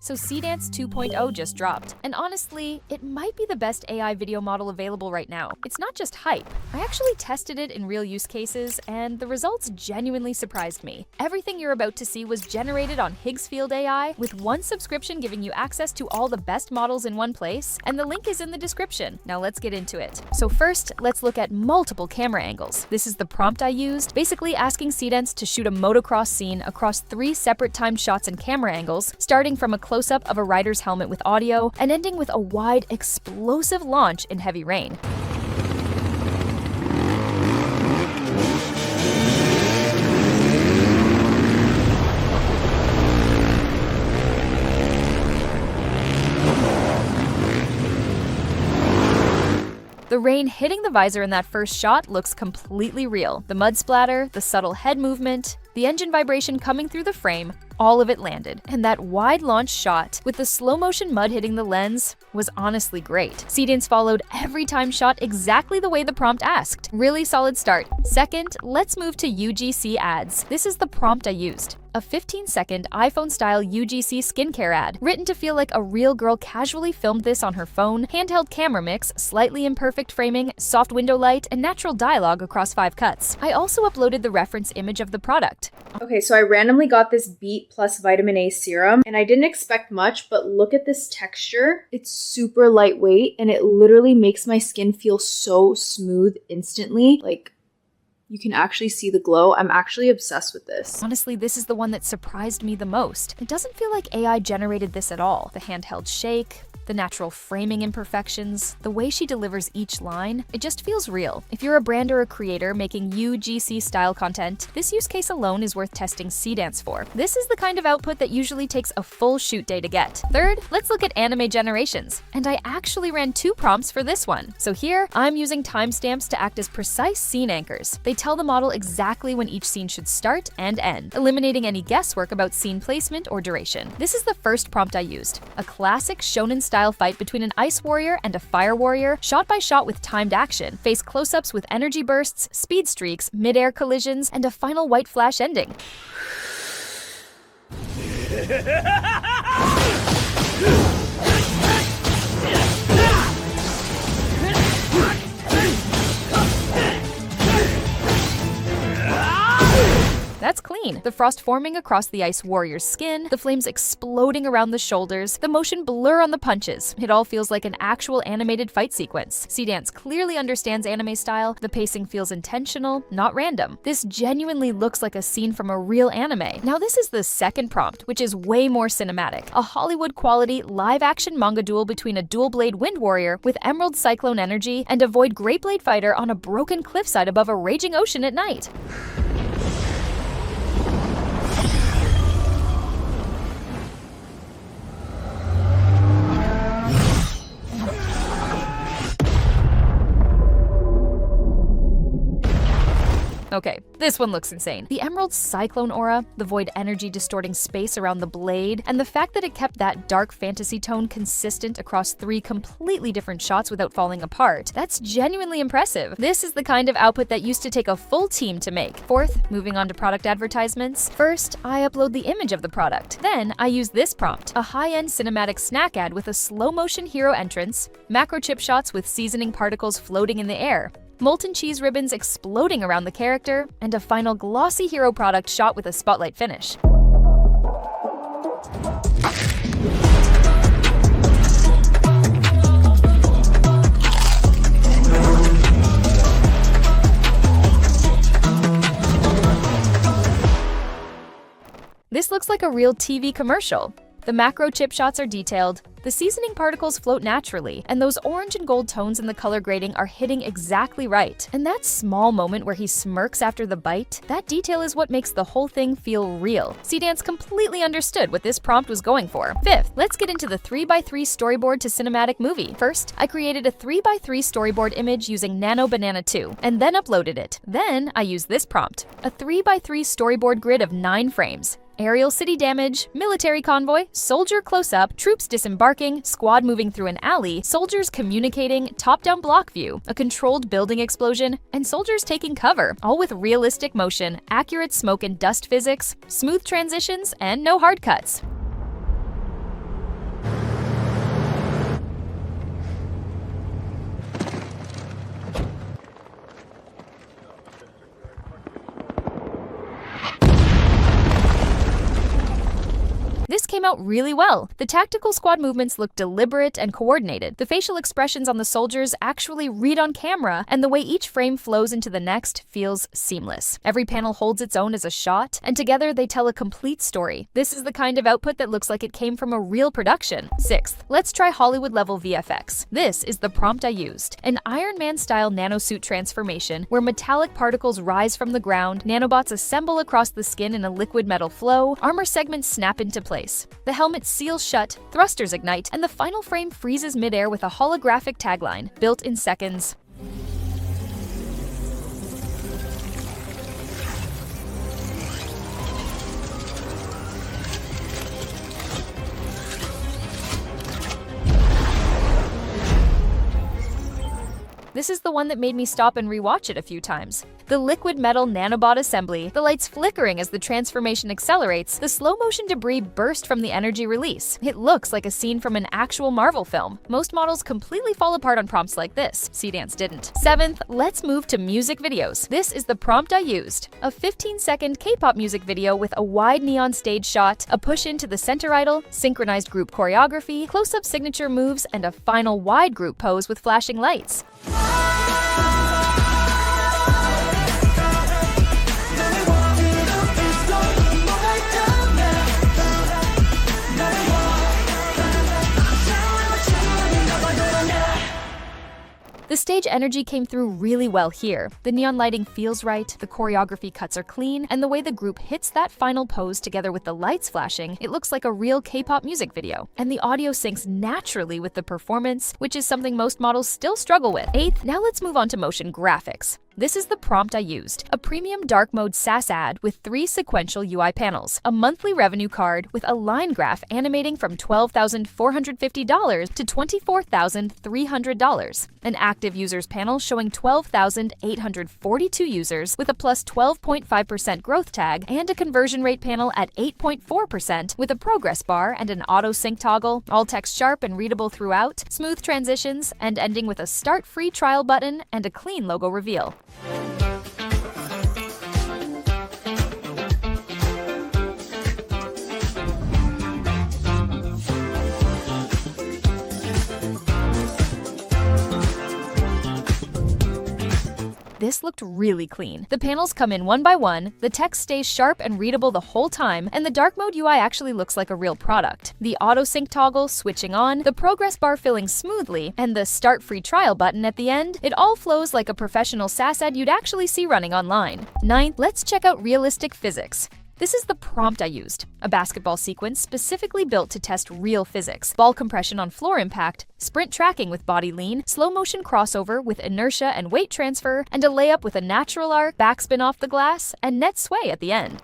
So Seedance 2.0 just dropped, and honestly, it might be the best AI video model available right now. It's not just hype. I actually tested it in real use cases, and the results genuinely surprised me. Everything you're about to see was generated on higgsfield AI, with one subscription giving you access to all the best models in one place, and the link is in the description. Now let's get into it. So first, let's look at multiple camera angles. This is the prompt I used, basically asking Seedance to shoot a motocross scene across 3 separate timed shots and camera angles, starting from a close-up of a rider's helmet with audio and ending with a wide, explosive launch in heavy rain. The rain hitting the visor in that first shot looks completely real. The mud splatter, the subtle head movement, the engine vibration coming through the frame, all of it landed. And that wide launch shot with the slow motion mud hitting the lens was honestly great. Seedance followed every time shot exactly the way the prompt asked. Really solid start. Second, let's move to UGC ads. This is the prompt I used. A 15-second iPhone-style UGC skincare ad, written to feel like a real girl casually filmed this on her phone, handheld camera mix, slightly imperfect framing, soft window light, and natural dialogue across 5 cuts. I also uploaded the reference image of the product. Okay, so I randomly got this Beet Plus Vitamin A serum, and I didn't expect much, but look at this texture. It's super lightweight, and it literally makes my skin feel so smooth instantly. Like, you can actually see the glow. I'm actually obsessed with this. Honestly, this is the one that surprised me the most. It doesn't feel like AI generated this at all. The handheld shake, the natural framing imperfections, the way she delivers each line, it just feels real. If you're a brand or a creator making UGC style content, this use case alone is worth testing Seedance for. This is the kind of output that usually takes a full shoot day to get. Third, let's look at anime generations. And I actually ran 2 prompts for this one. So here, I'm using timestamps to act as precise scene anchors. They tell the model exactly when each scene should start and end, eliminating any guesswork about scene placement or duration. This is the first prompt I used, a classic shonen style fight between an ice warrior and a fire warrior, shot by shot with timed action, face close-ups with energy bursts, speed streaks, mid-air collisions, and a final white flash ending. That's clean. The frost forming across the ice warrior's skin, the flames exploding around the shoulders, the motion blur on the punches. It all feels like an actual animated fight sequence. Seedance clearly understands anime style. The pacing feels intentional, not random. This genuinely looks like a scene from a real anime. Now this is the second prompt, which is way more cinematic. A Hollywood-quality, live-action manga duel between a dual-blade wind warrior with emerald cyclone energy and a void great blade fighter on a broken cliffside above a raging ocean at night. Okay, this one looks insane. The emerald cyclone aura, the void energy distorting space around the blade, and the fact that it kept that dark fantasy tone consistent across 3 completely different shots without falling apart, that's genuinely impressive. This is the kind of output that used to take a full team to make. Fourth, moving on to product advertisements. First, I upload the image of the product. Then, I use this prompt, a high-end cinematic snack ad with a slow-motion hero entrance, macro chip shots with seasoning particles floating in the air, molten cheese ribbons exploding around the character, and a final glossy hero product shot with a spotlight finish. This looks like a real TV commercial. The macro chip shots are detailed, the seasoning particles float naturally, and those orange and gold tones in the color grading are hitting exactly right. And that small moment where he smirks after the bite, that detail is what makes the whole thing feel real. Seedance completely understood what this prompt was going for. Fifth, let's get into the 3x3 storyboard to cinematic movie. First, I created a 3x3 storyboard image using Nano Banana 2, and then uploaded it. Then, I used this prompt, a 3x3 storyboard grid of 9 frames. Aerial city damage, military convoy, soldier close-up, troops disembarking, squad moving through an alley, soldiers communicating, top-down block view, a controlled building explosion, and soldiers taking cover, all with realistic motion, accurate smoke and dust physics, smooth transitions, and no hard cuts. out really well. The tactical squad movements look deliberate and coordinated. The facial expressions on the soldiers actually read on camera, and the way each frame flows into the next feels seamless. Every panel holds its own as a shot, and together they tell a complete story. This is the kind of output that looks like it came from a real production. Sixth, let's try Hollywood-level VFX. This is the prompt I used. An Iron Man-style nanosuit transformation where metallic particles rise from the ground, nanobots assemble across the skin in a liquid metal flow, armor segments snap into place. The helmet seals shut, thrusters ignite, and the final frame freezes midair with a holographic tagline, built in seconds. This is the one that made me stop and rewatch it a few times. The liquid metal nanobot assembly, the lights flickering as the transformation accelerates, the slow-motion debris burst from the energy release. It looks like a scene from an actual Marvel film. Most models completely fall apart on prompts like this. Seedance didn't. Seventh, let's move to music videos. This is the prompt I used. A 15-second K-pop music video with a wide neon stage shot, a push into the center idol, synchronized group choreography, close-up signature moves, and a final wide group pose with flashing lights. The stage energy came through really well here. The neon lighting feels right, the choreography cuts are clean, and the way the group hits that final pose together with the lights flashing, it looks like a real K-pop music video. And the audio syncs naturally with the performance, which is something most models still struggle with. Eighth, now let's move on to motion graphics. This is the prompt I used. A premium dark mode SaaS ad with 3 sequential UI panels, a monthly revenue card with a line graph animating from $12,450 to $24,300, an active users panel showing 12,842 users with a plus 12.5% growth tag, and a conversion rate panel at 8.4% with a progress bar and an auto sync toggle, all text sharp and readable throughout, smooth transitions, and ending with a start free trial button and a clean logo reveal. This looked really clean. The panels come in one by one, the text stays sharp and readable the whole time, and the dark mode UI actually looks like a real product. The auto sync toggle switching on, the progress bar filling smoothly, and the start free trial button at the end, it all flows like a professional SaaS ad you'd actually see running online. Ninth, let's check out realistic physics. This is the prompt I used. A basketball sequence specifically built to test real physics. Ball compression on floor impact, sprint tracking with body lean, slow motion crossover with inertia and weight transfer, and a layup with a natural arc, backspin off the glass, and net sway at the end.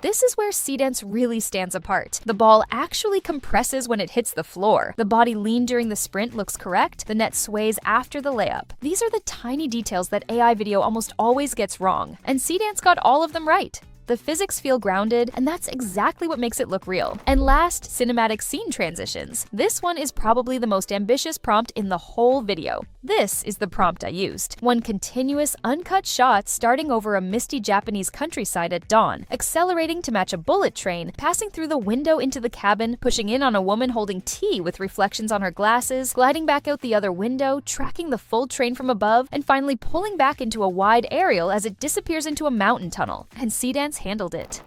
This is where Seedance really stands apart. The ball actually compresses when it hits the floor. The body lean during the sprint looks correct. The net sways after the layup. These are the tiny details that AI video almost always gets wrong, and Seedance got all of them right. The physics feel grounded, and that's exactly what makes it look real. And last, cinematic scene transitions. This one is probably the most ambitious prompt in the whole video. This is the prompt I used. One continuous, uncut shot starting over a misty Japanese countryside at dawn, accelerating to match a bullet train, passing through the window into the cabin, pushing in on a woman holding tea with reflections on her glasses, gliding back out the other window, tracking the full train from above, and finally pulling back into a wide aerial as it disappears into a mountain tunnel. And Seedance handled it.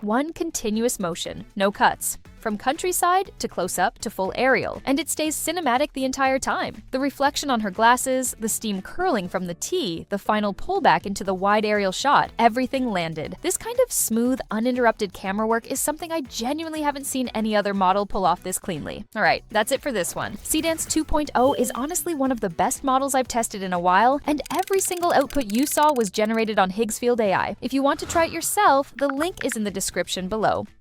One continuous motion, no cuts. From countryside to close-up to full aerial, and it stays cinematic the entire time. The reflection on her glasses, the steam curling from the tea, the final pullback into the wide aerial shot, everything landed. This kind of smooth, uninterrupted camera work is something I genuinely haven't seen any other model pull off this cleanly. Alright, that's it for this one. Seedance 2.0 is honestly one of the best models I've tested in a while, and every single output you saw was generated on higgsfield AI. If you want to try it yourself, the link is in the description below.